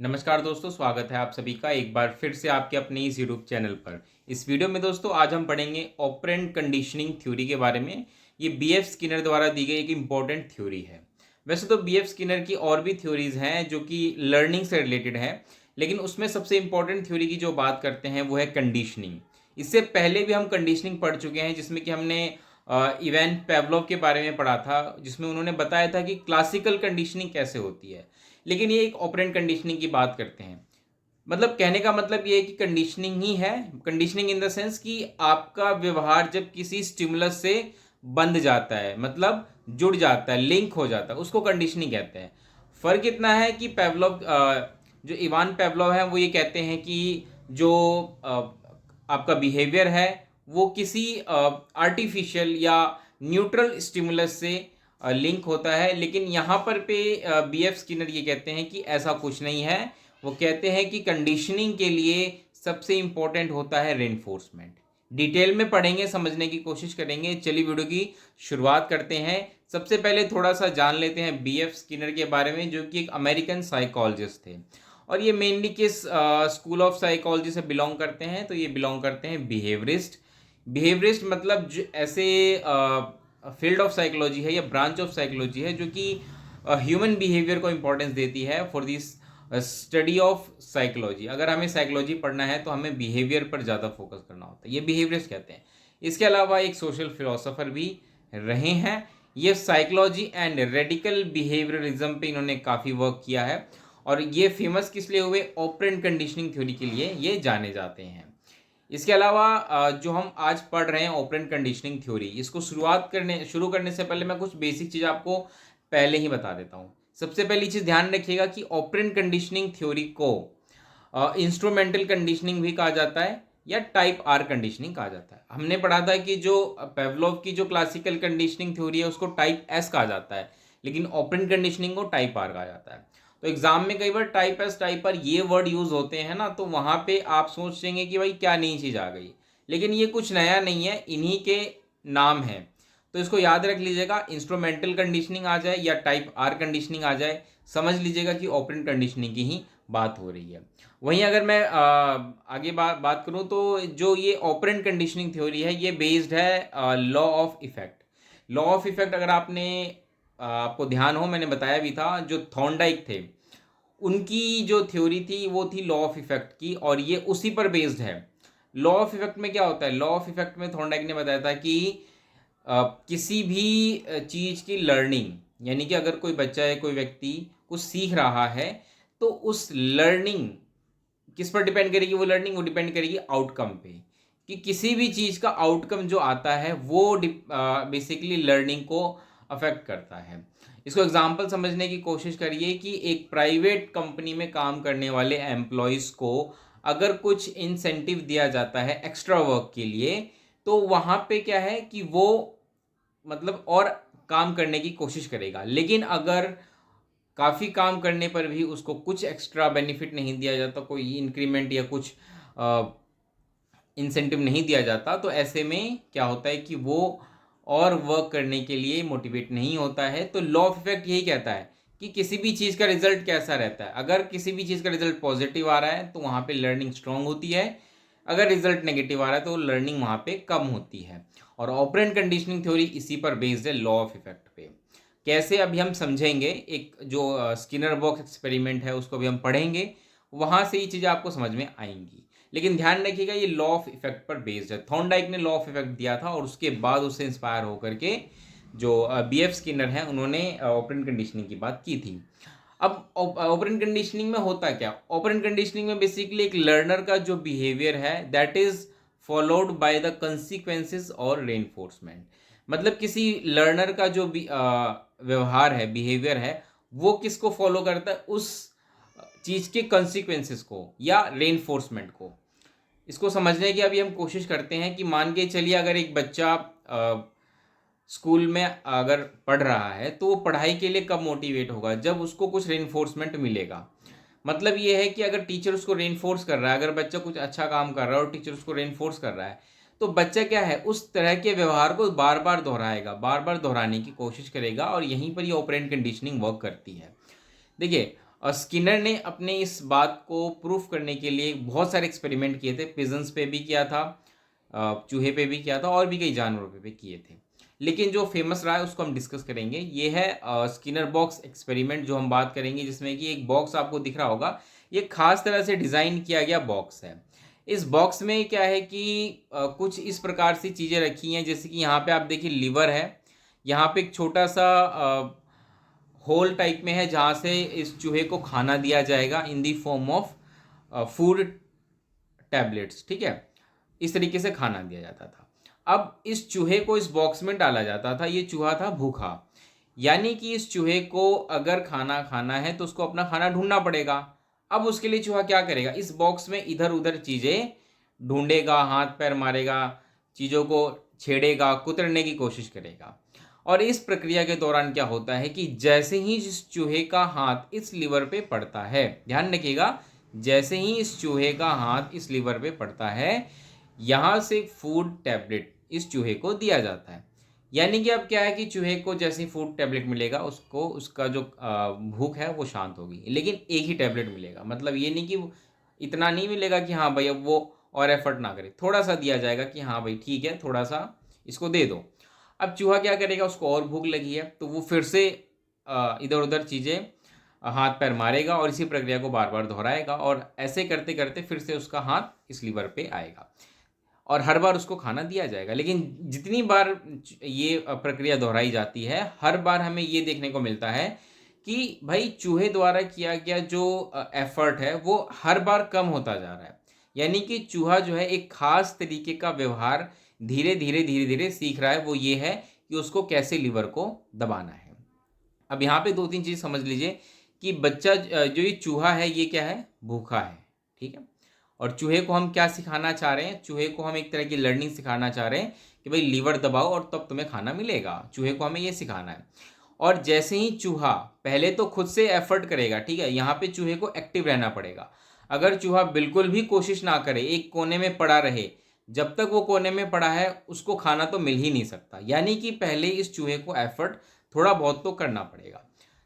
नमस्कार दोस्तों, स्वागत है आप सभी का एक बार फिर से आपके अपने इस यूट्यूब चैनल पर। इस वीडियो में दोस्तों आज हम पढ़ेंगे ऑपरेंट कंडीशनिंग थ्योरी के बारे में। ये बीएफ स्किनर द्वारा दी गई एक इम्पॉर्टेंट थ्योरी है। वैसे तो बीएफ स्किनर की और भी थ्योरीज हैं जो कि लर्निंग से रिलेटेड है, लेकिन उसमें सबसे इम्पॉर्टेंट थ्योरी की जो बात करते हैं वो है कंडीशनिंग। इससे पहले भी हम कंडीशनिंग पढ़ चुके हैं, जिसमें कि हमने इवान पेवलोव के बारे में पढ़ा था, जिसमें उन्होंने बताया था कि क्लासिकल कंडीशनिंग कैसे होती है। लेकिन ये एक ऑपरेंट कंडीशनिंग की बात करते हैं। मतलब कहने का मतलब ये है कि कंडीशनिंग ही है। कंडीशनिंग इन द सेंस कि आपका व्यवहार जब किसी स्टिमुलस से बंध जाता है, मतलब जुड़ जाता है, लिंक हो जाता है, उसको कंडीशनिंग कहते हैं। फर्क इतना है कि पेवलोव जो इवान पेवलोव है वो ये कहते हैं कि जो आपका बिहेवियर है वो किसी आर्टिफिशियल या न्यूट्रल स्टिमुलस से लिंक होता है। लेकिन यहाँ पर पे बीएफ स्किनर ये कहते हैं कि ऐसा कुछ नहीं है। वो कहते हैं कि कंडीशनिंग के लिए सबसे इंपॉर्टेंट होता है रेनफोर्समेंट। डिटेल में पढ़ेंगे, समझने की कोशिश करेंगे। चलिए वीडियो की शुरुआत करते हैं। सबसे पहले थोड़ा सा जान लेते हैं बीएफ स्किनर के बारे में, जो कि एक अमेरिकन साइकोलॉजिस्ट थे। और ये मेनली किस स्कूल ऑफ साइकोलॉजी से बिलोंग करते हैं, तो ये बिलोंग करते हैं बिहेवियरिस्ट। बिहेवियरिस्ट मतलब जो ऐसे फील्ड ऑफ साइकोलॉजी है या ब्रांच ऑफ साइकोलॉजी है जो कि ह्यूमन बिहेवियर को इंपॉर्टेंस देती है for this study of psychology. अगर हमें साइकोलॉजी पढ़ना है तो हमें बिहेवियर पर ज़्यादा फोकस करना होता है, ये बिहेवियरिस्ट कहते हैं। इसके अलावा एक सोशल फिलोसोफर भी रहे हैं। ये साइकोलॉजी एंड रेडिकल बिहेवियरिज्म पे इन्होंने काफ़ी वर्क किया है। और ये फेमस किस लिए हुए? ऑपरेंट कंडीशनिंग थ्योरी के लिए ये जाने जाते हैं। इसके अलावा जो हम आज पढ़ रहे हैं ऑपरेंट कंडीशनिंग थ्योरी, इसको शुरू करने से पहले मैं कुछ बेसिक चीज़ आपको पहले ही बता देता हूँ। सबसे पहली चीज़ ध्यान रखिएगा कि ऑपरेंट कंडीशनिंग थ्योरी को इंस्ट्रूमेंटल कंडीशनिंग भी कहा जाता है या टाइप आर कंडीशनिंग कहा जाता है। हमने पढ़ा था कि जो पेवलोव की जो क्लासिकल कंडीशनिंग थ्योरी है उसको टाइप एस कहा जाता है, लेकिन ऑपरेंट कंडीशनिंग को टाइप आर कहा जाता है। तो एग्जाम में कई बार टाइप एस टाइप आर ये वर्ड यूज होते हैं ना, तो वहां पे आप सोचेंगे कि भाई क्या नई चीज आ गई, लेकिन ये कुछ नया नहीं है, इन्हीं के नाम है। तो इसको याद रख लीजिएगा, इंस्ट्रूमेंटल कंडीशनिंग आ जाए या टाइप आर कंडीशनिंग आ जाए, समझ लीजिएगा कि ऑपरेंट कंडीशनिंग की ही बात हो रही है। वहीं अगर मैं आगे बात करूं तो जो ये ऑपरेंट कंडीशनिंग थ्योरी है ये बेस्ड है law of effect. Law of effect अगर आपको ध्यान हो, मैंने बताया भी था, जो थॉर्नडाइक थे उनकी जो थ्योरी थी वो थी लॉ ऑफ इफेक्ट की, और ये उसी पर बेस्ड है। लॉ ऑफ इफेक्ट में क्या होता है? लॉ ऑफ इफेक्ट में थॉर्नडाइक ने बताया था कि किसी भी चीज़ की लर्निंग, यानी कि अगर कोई बच्चा है, कोई व्यक्ति कुछ सीख रहा है, तो उस लर्निंग किस पर डिपेंड करेगी? वो लर्निंग वो डिपेंड करेगी आउटकम पे, कि किसी भी चीज़ का आउटकम जो आता है वो बेसिकली लर्निंग को अफेक्ट करता है। इसको एग्जांपल समझने की कोशिश करिए कि एक प्राइवेट कंपनी में काम करने वाले एम्प्लॉयज़ को अगर कुछ इंसेंटिव दिया जाता है एक्स्ट्रा वर्क के लिए, तो वहाँ पे क्या है कि वो मतलब और काम करने की कोशिश करेगा। लेकिन अगर काफ़ी काम करने पर भी उसको कुछ एक्स्ट्रा बेनिफिट नहीं दिया जाता, कोई इंक्रीमेंट या कुछ इंसेंटिव नहीं दिया जाता, तो ऐसे में क्या होता है कि वो और वर्क करने के लिए मोटिवेट नहीं होता है। तो लॉ ऑफ इफेक्ट यही कहता है कि किसी भी चीज़ का रिजल्ट कैसा रहता है। अगर किसी भी चीज़ का रिजल्ट पॉजिटिव आ रहा है तो वहाँ पे लर्निंग स्ट्रांग होती है, अगर रिजल्ट नेगेटिव आ रहा है तो लर्निंग वहाँ पे कम होती है। और ऑपरेंट कंडीशनिंग थ्योरी इसी पर बेस्ड है, लॉ ऑफ इफेक्ट पे। कैसे, अभी हम समझेंगे। एक जो स्किनर बॉक्स एक्सपेरिमेंट है उसको भी हम पढ़ेंगे, वहाँ से ये चीज़ें आपको समझ में आएंगी। लेकिन ध्यान रखिएगा ये लॉ ऑफ इफेक्ट पर बेस्ड है। थॉर्नडाइक ने लॉ ऑफ इफेक्ट दिया था और उसके बाद उससे इंस्पायर होकर के जो बीएफ स्किनर हैं उन्होंने ऑपरेंट कंडीशनिंग की बात की थी। अब ऑपरेंट कंडीशनिंग में होता क्या? ऑपरेंट कंडीशनिंग में बेसिकली एक लर्नर का जो बिहेवियर है that is followed by the consequences और रेनफोर्समेंट। मतलब किसी लर्नर का जो भी व्यवहार है, बिहेवियर है, वो किसको फॉलो करता है? उस चीज़ के कंसिक्वेंसेस को या रेनफोर्समेंट को। इसको समझने की अभी हम कोशिश करते हैं कि मान के चलिए अगर एक बच्चा स्कूल में अगर पढ़ रहा है तो वो पढ़ाई के लिए कब मोटिवेट होगा? जब उसको कुछ रेनफोर्समेंट मिलेगा। मतलब ये है कि अगर टीचर उसको रेनफोर्स कर रहा है, अगर बच्चा कुछ अच्छा काम कर रहा है और टीचर उसको रेनफोर्स कर रहा है, तो बच्चा क्या है, उस तरह के व्यवहार को बार बार दोहराएगा, बार बार दोहराने की कोशिश करेगा, और यहीं पर ये ऑपरेंट कंडीशनिंग वर्क करती है। देखिए, और स्किनर ने अपने इस बात को प्रूफ करने के लिए बहुत सारे एक्सपेरिमेंट किए थे। पिजन्स पे भी किया था, चूहे पे भी किया था, और भी कई जानवरों पे भी किए थे। लेकिन जो फेमस रहा है उसको हम डिस्कस करेंगे। ये है स्किनर बॉक्स एक्सपेरिमेंट जो हम बात करेंगे, जिसमें कि एक बॉक्स आपको दिख रहा होगा। ये खास तरह से डिज़ाइन किया गया बॉक्स है। इस बॉक्स में क्या है कि कुछ इस प्रकार से चीज़ें रखी हैं, जैसे कि यहाँ पे आप देखिए लीवर है। यहाँ पे एक छोटा सा होल टाइप में है जहाँ से इस चूहे को खाना दिया जाएगा in the form of food tablets, ठीक है। इस तरीके से खाना दिया जाता था। अब इस चूहे को इस बॉक्स में डाला जाता था। ये चूहा था भूखा, यानी कि इस चूहे को अगर खाना खाना है तो उसको अपना खाना ढूंढना पड़ेगा। अब उसके लिए चूहा क्या करेगा, इस बॉक्स में इधर उधर चीज़ें ढूंढेगा, हाथ पैर मारेगा, चीज़ों को छेड़ेगा, कुतरने की कोशिश करेगा। और इस प्रक्रिया के दौरान क्या होता है कि जैसे ही इस चूहे का हाथ इस लीवर पे पड़ता है, ध्यान रखिएगा, जैसे ही इस चूहे का हाथ इस लीवर पे पड़ता है, यहाँ से फूड टैबलेट इस चूहे को दिया जाता है। यानी कि अब क्या है कि चूहे को जैसे ही फूड टैबलेट मिलेगा, उसको उसका जो भूख है वो शांत होगी। लेकिन एक ही टैबलेट मिलेगा, मतलब ये नहीं कि इतना नहीं मिलेगा कि हाँ भाई अब वो और एफर्ट ना करे, थोड़ा सा दिया जाएगा कि हाँ भाई ठीक है, थोड़ा सा इसको दे दो। अब चूहा क्या करेगा, उसको और भूख लगी है तो वो फिर से इधर उधर चीज़ें हाथ पैर मारेगा और इसी प्रक्रिया को बार बार दोहराएगा, और ऐसे करते करते फिर से उसका हाथ इस लीवर पे आएगा और हर बार उसको खाना दिया जाएगा। लेकिन जितनी बार ये प्रक्रिया दोहराई जाती है, हर बार हमें ये देखने को मिलता है कि भाई चूहे द्वारा किया गया जो एफर्ट है वो हर बार कम होता जा रहा है। यानी कि चूहा जो है एक खास तरीके का व्यवहार धीरे धीरे धीरे धीरे सीख रहा है। वो ये है कि उसको कैसे लीवर को दबाना है। अब यहाँ पे दो तीन चीज़ समझ लीजिए कि बच्चा जो ये चूहा है ये क्या है, भूखा है, ठीक है। और चूहे को हम क्या सिखाना चाह रहे हैं, चूहे को हम एक तरह की लर्निंग सिखाना चाह रहे हैं कि भाई लीवर दबाओ और तब तुम्हें खाना मिलेगा। चूहे को हमें ये सिखाना है। और जैसे ही चूहा पहले तो खुद से एफर्ट करेगा, ठीक है, यहाँ पे चूहे को एक्टिव रहना पड़ेगा। अगर चूहा बिल्कुल भी कोशिश ना करे, एक कोने में पड़ा रहे, जब तक वो कोने में पड़ा है उसको खाना तो मिल ही नहीं सकता। यानी कि पहले इस चूहे को एफर्ट थोड़ा बहुत तो करना पड़ेगा।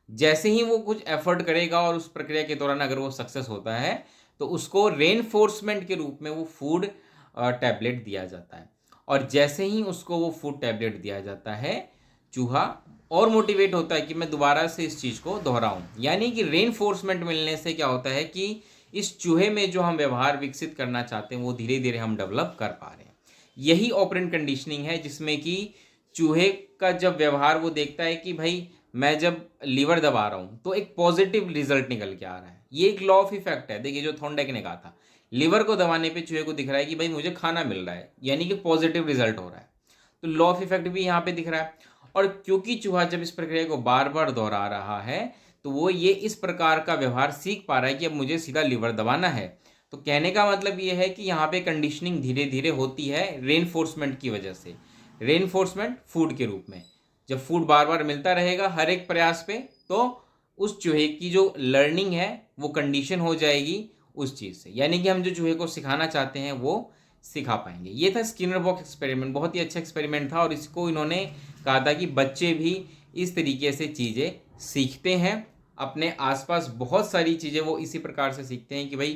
जैसे ही वो कुछ एफर्ट करेगा और उस प्रक्रिया के दौरान अगर वो सक्सेस होता है तो उसको रेनफोर्समेंट के रूप में वो फूड टैबलेट दिया जाता है। और जैसे ही उसको वो फूड टैबलेट दिया जाता है, चूहा और मोटिवेट होता है कि मैं दोबारा से इस चीज़ को दोहराऊं। यानी कि रेनफोर्समेंट मिलने से क्या होता है कि इस चूहे में जो हम व्यवहार विकसित करना चाहते हैं वो धीरे धीरे हम डेवलप कर पा रहे हैं। यही ऑपरेंट कंडीशनिंग है, जिसमें कि चूहे का जब व्यवहार वो देखता है कि भाई मैं जब लीवर दबा रहा हूँ तो एक पॉजिटिव रिजल्ट निकल के आ रहा है। ये एक लॉ ऑफ इफेक्ट है। देखिए जो थॉर्नडाइक ने कहा था, लीवर को दबाने पे चूहे को दिख रहा है कि भाई मुझे खाना मिल रहा है, यानी कि पॉजिटिव रिजल्ट हो रहा है। तो लॉ ऑफ इफेक्ट भी यहाँ पे दिख रहा है। और क्योंकि चूहा जब इस प्रक्रिया को बार बार दोहरा रहा है तो वो ये इस प्रकार का व्यवहार सीख पा रहा है कि अब मुझे सीधा लीवर दबाना है। तो कहने का मतलब ये है कि यहाँ पे कंडीशनिंग धीरे धीरे होती है रेनफोर्समेंट की वजह से। रेनफोर्समेंट फूड के रूप में, जब फूड बार बार मिलता रहेगा हर एक प्रयास पे, तो उस चूहे की जो लर्निंग है वो कंडीशन हो जाएगी उस चीज़ से। यानी कि हम जो चूहे को सिखाना चाहते हैं वो सिखा पाएंगे। ये था स्किनर बॉक्स एक्सपेरिमेंट, बहुत ही अच्छा एक्सपेरिमेंट था। और इसको इन्होंने कहा था कि बच्चे भी इस तरीके से चीज़ें सीखते हैं। अपने आसपास बहुत सारी चीज़ें वो इसी प्रकार से सीखते हैं कि भाई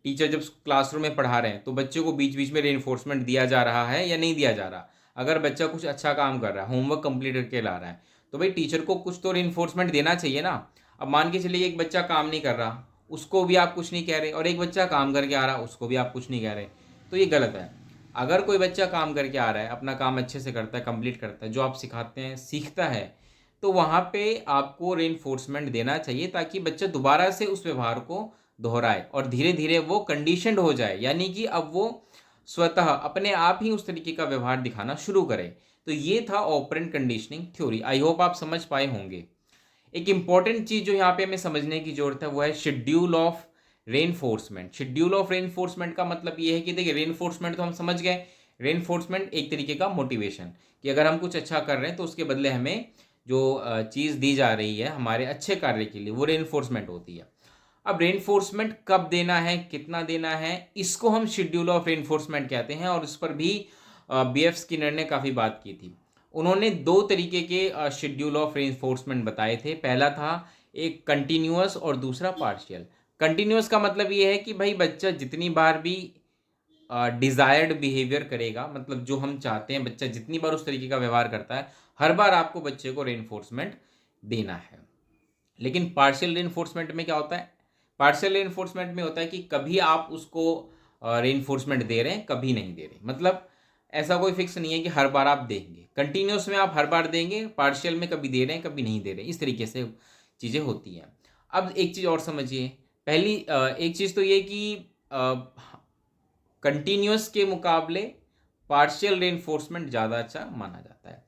टीचर जब क्लासरूम में पढ़ा रहे हैं तो बच्चे को बीच बीच में रेनफोर्समेंट दिया जा रहा है या नहीं दिया जा रहा। अगर बच्चा कुछ अच्छा काम कर रहा है, होमवर्क कंप्लीट करके ला रहा है, तो भाई टीचर को कुछ तो रेनफोर्समेंट देना चाहिए ना। अब मान के चलिए एक बच्चा काम नहीं कर रहा, उसको भी आप कुछ नहीं कह रहे, और एक बच्चा काम करके आ रहा, उसको भी आप कुछ नहीं कह रहे, तो ये गलत है। अगर कोई बच्चा काम करके आ रहा है, अपना काम अच्छे से करता है, कंप्लीट करता है, जो आप सिखाते हैं सीखता है, तो वहाँ पे आपको रेनफोर्समेंट देना चाहिए ताकि बच्चा दोबारा से उस व्यवहार को दोहराए और धीरे धीरे वो कंडीशनड हो जाए। यानी कि अब वो स्वतः अपने आप ही उस तरीके का व्यवहार दिखाना शुरू करे। तो ये था operant conditioning theory. I hope आप समझ पाए होंगे। एक इंपॉर्टेंट चीज़ जो यहाँ पे हमें समझने की जरूरत है वो है schedule of reinforcement. Schedule of reinforcement का मतलब ये है कि देखिए रेनफोर्समेंट तो हम समझ गए, रेनफोर्समेंट एक तरीके का मोटिवेशन, कि अगर हम कुछ अच्छा कर रहे हैं तो उसके बदले हमें जो चीज़ दी जा रही है हमारे अच्छे कार्य के लिए, वो रेनफोर्समेंट होती है। अब रेनफोर्समेंट कब देना है, कितना देना है, इसको हम शेड्यूल ऑफ रेनफोर्समेंट कहते हैं। और इस पर भी BF स्किनर ने काफ़ी बात की थी। उन्होंने दो तरीके के शेड्यूल ऑफ रेनफोर्समेंट बताए थे। पहला था एक कंटिन्यूअस और दूसरा पार्शियल। कंटिन्यूअस का मतलब ये है कि भाई बच्चा जितनी बार भी डिज़ायर्ड बिहेवियर करेगा, मतलब जो हम चाहते हैं, बच्चा जितनी बार उस तरीके का व्यवहार करता है, हर बार आपको बच्चे को रेनफोर्समेंट देना है। लेकिन पार्शियल रेनफोर्समेंट में क्या होता है? पार्शियल रेनफोर्समेंट में होता है कि कभी आप उसको रेनफोर्समेंट दे रहे हैं, कभी नहीं दे रहे। मतलब ऐसा कोई फिक्स नहीं है कि हर बार आप देंगे। कंटिन्यूस में आप हर बार देंगे, पार्शियल में कभी दे रहे हैं, कभी नहीं दे रहे। इस तरीके से चीज़ें होती हैं। अब एक चीज़ और समझिए। पहली एक चीज़ तो ये कि कंटिन्यूस के मुकाबले पार्शियल रेनफोर्समेंट ज़्यादा अच्छा माना जाता है।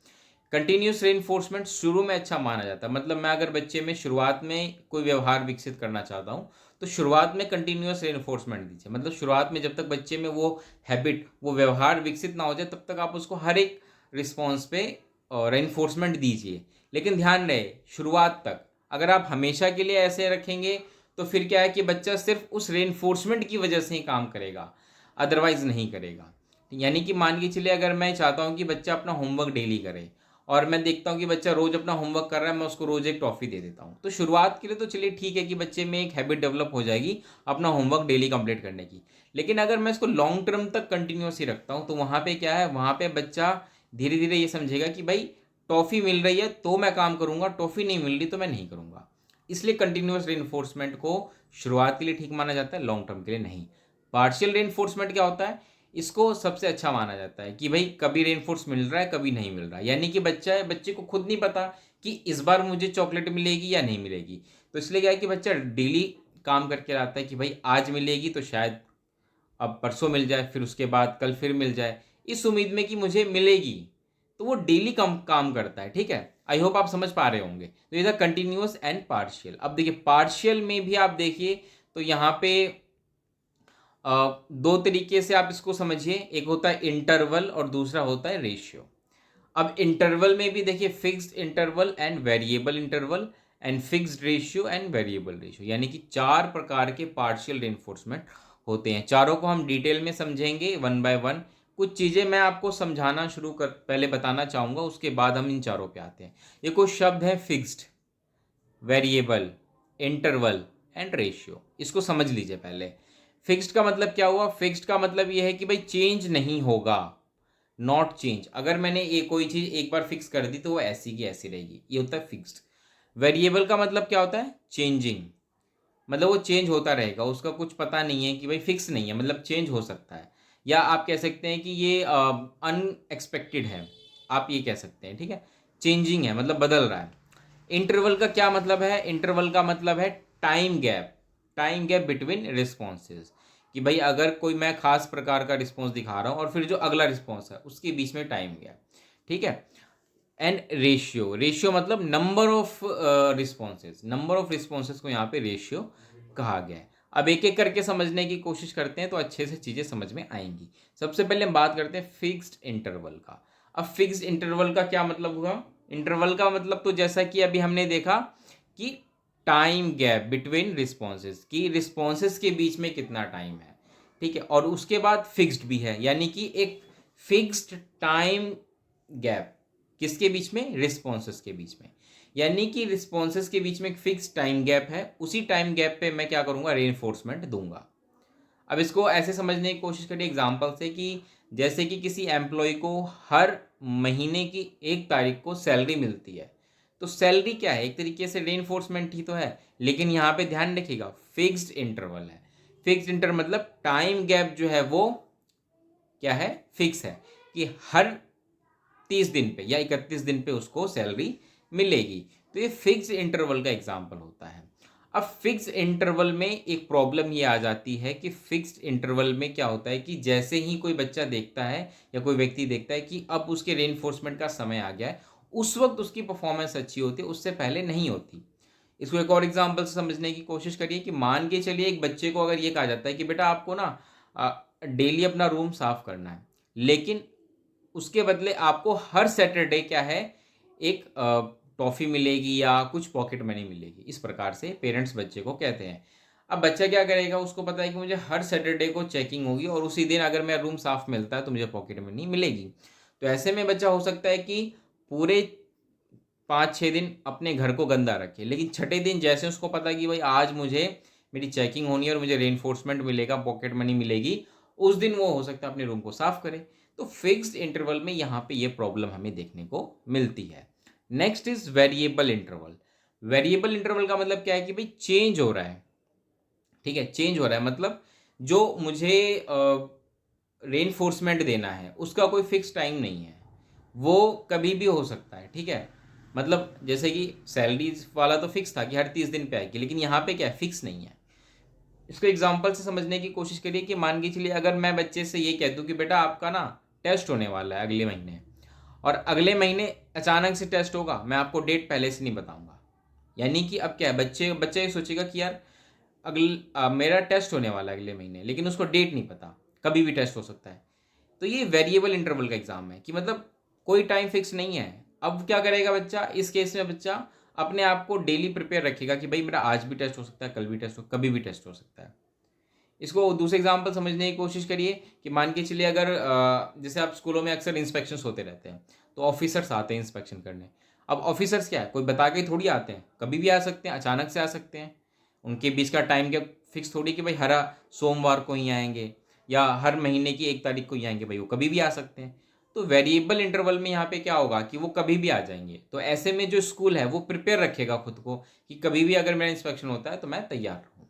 कंटिन्यूस रेनफोर्समेंट शुरू में अच्छा माना जाता है। मतलब मैं अगर बच्चे में शुरुआत में कोई व्यवहार विकसित करना चाहता हूँ, तो शुरुआत में कंटिन्यूस रेनफोर्समेंट दीजिए। मतलब शुरुआत में जब तक बच्चे में वो हैबिट, वो व्यवहार विकसित ना हो जाए, तब तक आप उसको हर एक रिस्पॉन्स पे रेनफोर्समेंट दीजिए। लेकिन ध्यान रहे, शुरुआत तक। अगर आप हमेशा के लिए ऐसे रखेंगे तो फिर क्या है कि बच्चा सिर्फ उस रेनफोर्समेंट की वजह से ही काम करेगा, अदरवाइज नहीं करेगा। यानी कि मान के चलिए, अगर मैं चाहता हूँ कि बच्चा अपना होमवर्क डेली करे और मैं देखता हूँ कि बच्चा रोज अपना होमवर्क कर रहा है, मैं उसको रोज एक टॉफी दे देता हूँ, तो शुरुआत के लिए तो चलिए ठीक है कि बच्चे में एक हैबिट डेवलप हो जाएगी अपना होमवर्क डेली कंप्लीट करने की। लेकिन अगर मैं इसको लॉन्ग टर्म तक कंटिन्यूस ही रखता हूँ, तो वहाँ पे क्या है, वहाँ पे बच्चा धीरे धीरे ये समझेगा कि भाई टॉफी मिल रही है तो मैं काम करूंगा, टॉफी नहीं मिल रही तो मैं नहीं करूंगा। इसलिए कंटिन्यूस रेनफोर्समेंट को शुरुआत के लिए ठीक माना जाता है, लॉन्ग टर्म के लिए नहीं। पार्शियल रेनफोर्समेंट क्या होता है? इसको सबसे अच्छा माना जाता है कि भाई कभी रेनफोर्स मिल रहा है, कभी नहीं मिल रहा है। यानी कि बच्चे को खुद नहीं पता कि इस बार मुझे चॉकलेट मिलेगी या नहीं मिलेगी। तो इसलिए क्या है कि बच्चा डेली काम करके रहता है कि भाई आज मिलेगी तो शायद अब परसों मिल जाए, फिर उसके बाद कल फिर मिल जाए, इस उम्मीद में कि मुझे मिलेगी। तो वो डेली काम करता है। ठीक है, आई होप आप समझ पा रहे होंगे। तो ये था कंटिन्यूअस एंड पार्शियल। अब देखिए पार्शियल में भी आप देखिए तो यहाँ पे दो तरीके से आप इसको समझिए। एक होता है इंटरवल और दूसरा होता है रेशियो। अब इंटरवल में भी देखिए fixed interval and variable interval and fixed ratio and variable ratio, यानी कि 4 प्रकार के पार्शियल रेनफोर्समेंट होते हैं। चारों को हम डिटेल में समझेंगे वन बाय वन। कुछ चीज़ें मैं आपको समझाना शुरू कर पहले बताना चाहूँगा, उसके बाद हम इन चारों पे आते हैं। ये कुछ शब्द हैं: fixed, variable, interval and ratio. इसको समझ लीजिए पहले। फिक्स्ड का मतलब क्या हुआ? फिक्स्ड का मतलब ये है कि भाई चेंज नहीं होगा, नॉट चेंज। अगर मैंने कोई चीज़ एक बार फिक्स कर दी तो वो ऐसी की ऐसी रहेगी, ये होता है फिक्स्ड। वेरिएबल का मतलब क्या होता है? चेंजिंग। मतलब वो चेंज होता रहेगा, उसका कुछ पता नहीं है कि भाई फिक्स नहीं है, मतलब चेंज हो सकता है। या आप कह सकते हैं कि ये अनएक्सपेक्टेड है, आप ये कह सकते हैं। ठीक है, चेंजिंग है मतलब बदल रहा है। इंटरवल का क्या मतलब है? इंटरवल का मतलब है time gap, time gap between responses. कि भाई अगर कोई मैं खास प्रकार का रिस्पॉन्स दिखा रहा हूँ और फिर जो अगला रिस्पॉन्स है उसके बीच में टाइम गैप। ठीक है। एंड रेशियो, रेशियो मतलब number of responses, number of responses को यहाँ पे रेशियो कहा गया है। अब एक एक करके समझने की कोशिश करते हैं तो अच्छे से चीज़ें समझ में आएंगी। सबसे पहले हम बात करते हैं फिक्स्ड इंटरवल का। अब फिक्स्ड इंटरवल का क्या मतलब हुआ? इंटरवल का मतलब तो जैसा कि अभी हमने देखा कि टाइम गैप बिटवीन रिस्पॉन्सेज, की रिस्पॉन्सेज के बीच में कितना टाइम है। ठीक है, और उसके बाद फिक्स्ड भी है, यानी कि एक फिक्स्ड टाइम गैप किसके बीच में? रिस्पॉन्सेस के बीच में। यानी कि रिस्पॉन्सेस के बीच में एक फिक्स टाइम गैप है, उसी टाइम गैप पे मैं क्या करूंगा? रेनफोर्समेंट दूंगा। अब इसको ऐसे समझने की कोशिश करिए एग्जांपल से कि जैसे कि किसी एम्प्लॉय को हर महीने की 1 तारीख को सैलरी मिलती है, तो सैलरी क्या है? एक तरीके से रेनफोर्समेंट ही तो है। लेकिन यहाँ पे ध्यान रखिएगा, फिक्स्ड इंटरवल है। फिक्स्ड इंटरवल मतलब टाइम गैप जो है वो क्या है? फिक्स है कि हर 30 दिन पे या 31 दिन पे उसको सैलरी मिलेगी। तो ये फिक्स इंटरवल का एग्जाम्पल होता है। अब फिक्स इंटरवल में एक प्रॉब्लम ये आ जाती है कि फिक्स्ड इंटरवल में क्या होता है कि जैसे ही कोई बच्चा देखता है या कोई व्यक्ति देखता है कि अब उसके रेनफोर्समेंट का समय आ गया है, उस वक्त उसकी परफॉर्मेंस अच्छी होती है, उससे पहले नहीं होती। इसको एक और एग्जाम्पल से समझने की कोशिश करिए कि मान के चलिए एक बच्चे को अगर ये कहा जाता है कि बेटा आपको ना डेली अपना रूम साफ करना है, लेकिन उसके बदले आपको हर सैटरडे क्या है, एक टॉफ़ी मिलेगी या कुछ पॉकेट मनी मिलेगी। इस प्रकार से पेरेंट्स बच्चे को कहते हैं। अब बच्चा क्या करेगा? उसको पता है कि मुझे हर सैटरडे को चेकिंग होगी और उसी दिन अगर मेरा रूम साफ मिलता है तो मुझे पॉकेट मनी मिलेगी। तो ऐसे में बच्चा हो सकता है कि पूरे 5-6 दिन अपने घर को गंदा रखे, लेकिन छठे दिन जैसे उसको पता कि भाई आज मुझे मेरी चेकिंग होनी है और मुझे रेनफोर्समेंट मिलेगा, पॉकेट मनी मिलेगी, उस दिन वो हो सकता है अपने रूम को साफ करे। तो फिक्स्ड इंटरवल में यहाँ पे ये प्रॉब्लम हमें देखने को मिलती है। Next is variable interval. Variable interval का मतलब क्या है कि भाई चेंज हो रहा है, ठीक है, चेंज हो रहा है मतलब जो मुझे रेनफोर्समेंट देना है उसका कोई फिक्स टाइम नहीं है, वो कभी भी हो सकता है, ठीक है। मतलब जैसे कि सैलरीज वाला तो फिक्स था कि हर 30 दिन पे आएगी, लेकिन यहाँ पे क्या है, फिक्स नहीं है। इसको एग्जांपल से समझने की कोशिश करिए कि मान के चलिए अगर मैं बच्चे से ये कह दूं कि बेटा आपका ना टेस्ट होने वाला है अगले महीने, और अगले महीने अचानक से टेस्ट होगा, मैं आपको डेट पहले से नहीं बताऊंगा। यानी कि अब क्या है, बच्चा ये सोचेगा कि यार मेरा टेस्ट होने वाला है अगले महीने, लेकिन उसको डेट नहीं पता, कभी भी टेस्ट हो सकता है। तो ये वेरिएबल इंटरवल का एग्जाम है कि मतलब कोई टाइम फिक्स नहीं है। अब क्या करेगा बच्चा, इस केस में बच्चा अपने आप को डेली प्रिपेयर रखेगा कि भाई मेरा आज भी टेस्ट हो सकता है, कल भी टेस्ट हो, कभी भी टेस्ट हो सकता है। इसको दूसरे एग्जाम्पल समझने की कोशिश करिए कि मान के चलिए अगर जैसे आप स्कूलों में अक्सर इंस्पेक्शंस होते रहते हैं, तो ऑफिसर्स आते हैं इंस्पेक्शन करने। अब ऑफिसर्स क्या है, कोई बता के थोड़ी आते हैं, कभी भी आ सकते हैं, अचानक से आ सकते हैं। उनके बीच का टाइम क्या फिक्स थोड़ी कि भाई हर सोमवार को ही आएंगे या हर महीने की 1 तारीख को ही आएंगे, भाई वो कभी भी आ सकते हैं। तो वेरिएबल इंटरवल में यहाँ पे क्या होगा कि वो कभी भी आ जाएंगे। तो ऐसे में जो स्कूल है वो प्रिपेयर रखेगा खुद को कि कभी भी अगर मेरा इंस्पेक्शन होता है तो मैं तैयार रहूँ।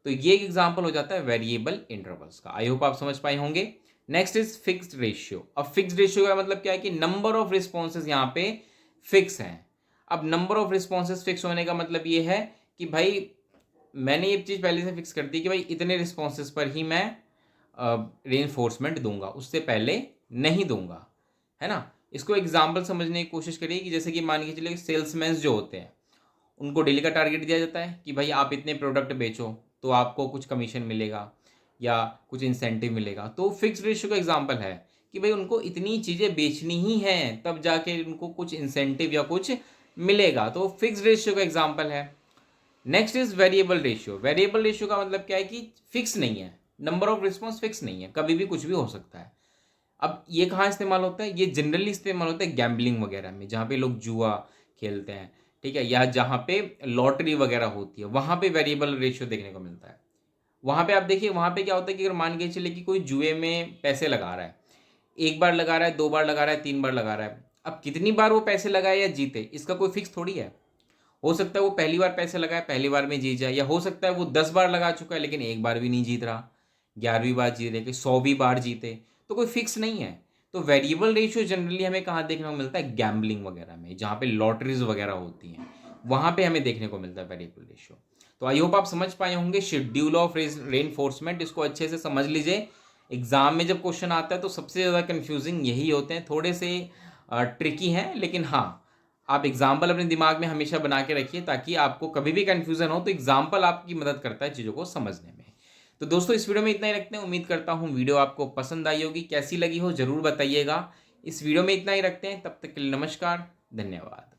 तो ये एक एग्जाम्पल हो जाता है वेरिएबल इंटरवल्स का। आई होप आप समझ पाए होंगे। Next is fixed ratio. अब फिक्स्ड रेशियो का मतलब क्या है कि नंबर ऑफ रिस्पॉन्सेज यहाँ पे फिक्स हैं। अब नंबर ऑफ रिस्पॉन्सेज फिक्स होने का मतलब ये है कि भाई मैंने ये चीज़ पहले से फिक्स कर दी कि भाई इतने रिस्पॉन्सेज पर ही मैं रेनफोर्समेंट दूंगा, उससे पहले नहीं दूंगा, है ना। इसको एग्जाम्पल समझने की कोशिश करिए कि जैसे कि मान के चलिए सेल्समैन जो होते हैं उनको डेली का टारगेट दिया जाता है कि भाई आप इतने प्रोडक्ट बेचो तो आपको कुछ कमीशन मिलेगा या कुछ इंसेंटिव मिलेगा। तो फिक्स रेशियो का एग्जांपल है कि भाई उनको इतनी चीज़ें बेचनी ही हैं तब जाके उनको कुछ इंसेंटिव या कुछ मिलेगा। तो फिक्स रेशियो का एग्जांपल है। Next is variable ratio. Variable ratio का मतलब क्या है कि फिक्स नहीं है, नंबर ऑफ रिस्पॉन्स फिक्स नहीं है, कभी भी कुछ भी हो सकता है। अब ये कहाँ इस्तेमाल होता है, ये जनरली इस्तेमाल होता है गैम्बलिंग वगैरह में, जहाँ पे लोग जुआ खेलते हैं, ठीक है, या जहाँ पे लॉटरी वगैरह होती है, वहाँ पे वेरिएबल रेशियो देखने को मिलता है। वहाँ पे आप देखिए, वहाँ पे क्या होता है कि अगर मान के चले कि कोई जुए में पैसे लगा रहा है, 1 बार लगा रहा है, 2 बार लगा रहा है, 3 बार लगा रहा है, अब कितनी बार वो पैसे लगाए या जीते इसका कोई फिक्स थोड़ी है। हो सकता है वो पहली बार पैसे लगाए, पहली बार में जीत जाए, या हो सकता है वो 10 बार लगा चुका है लेकिन 1 बार भी नहीं जीत रहा, 11वीं बार जीत रहे, 100वीं बार जीते। तो कोई फिक्स नहीं है। तो वेरिएबल रेशियो जनरली हमें कहाँ देखने को मिलता है, गैम्बलिंग वगैरह में, जहाँ पे लॉटरीज वगैरह होती हैं, वहाँ पे हमें देखने को मिलता है वेरिएबल रेशियो। तो आई होप आप समझ पाए होंगे शेड्यूल ऑफ रेनफोर्समेंट। इसको अच्छे से समझ लीजिए। एग्जाम में जब क्वेश्चन आता है तो सबसे ज़्यादा कन्फ्यूजिंग यही होते हैं, थोड़े से ट्रिकी हैं, लेकिन हाँ आप एग्जाम्पल अपने दिमाग में हमेशा बना के रखिए ताकि आपको कभी भी कन्फ्यूजन हो तो एग्जाम्पल आपकी मदद करता है चीज़ों को समझने में। तो दोस्तों इस वीडियो में इतना ही रखते हैं। उम्मीद करता हूँ वीडियो आपको पसंद आई होगी, कैसी लगी हो ज़रूर बताइएगा। इस वीडियो में इतना ही रखते हैं, तब तक के लिए नमस्कार, धन्यवाद।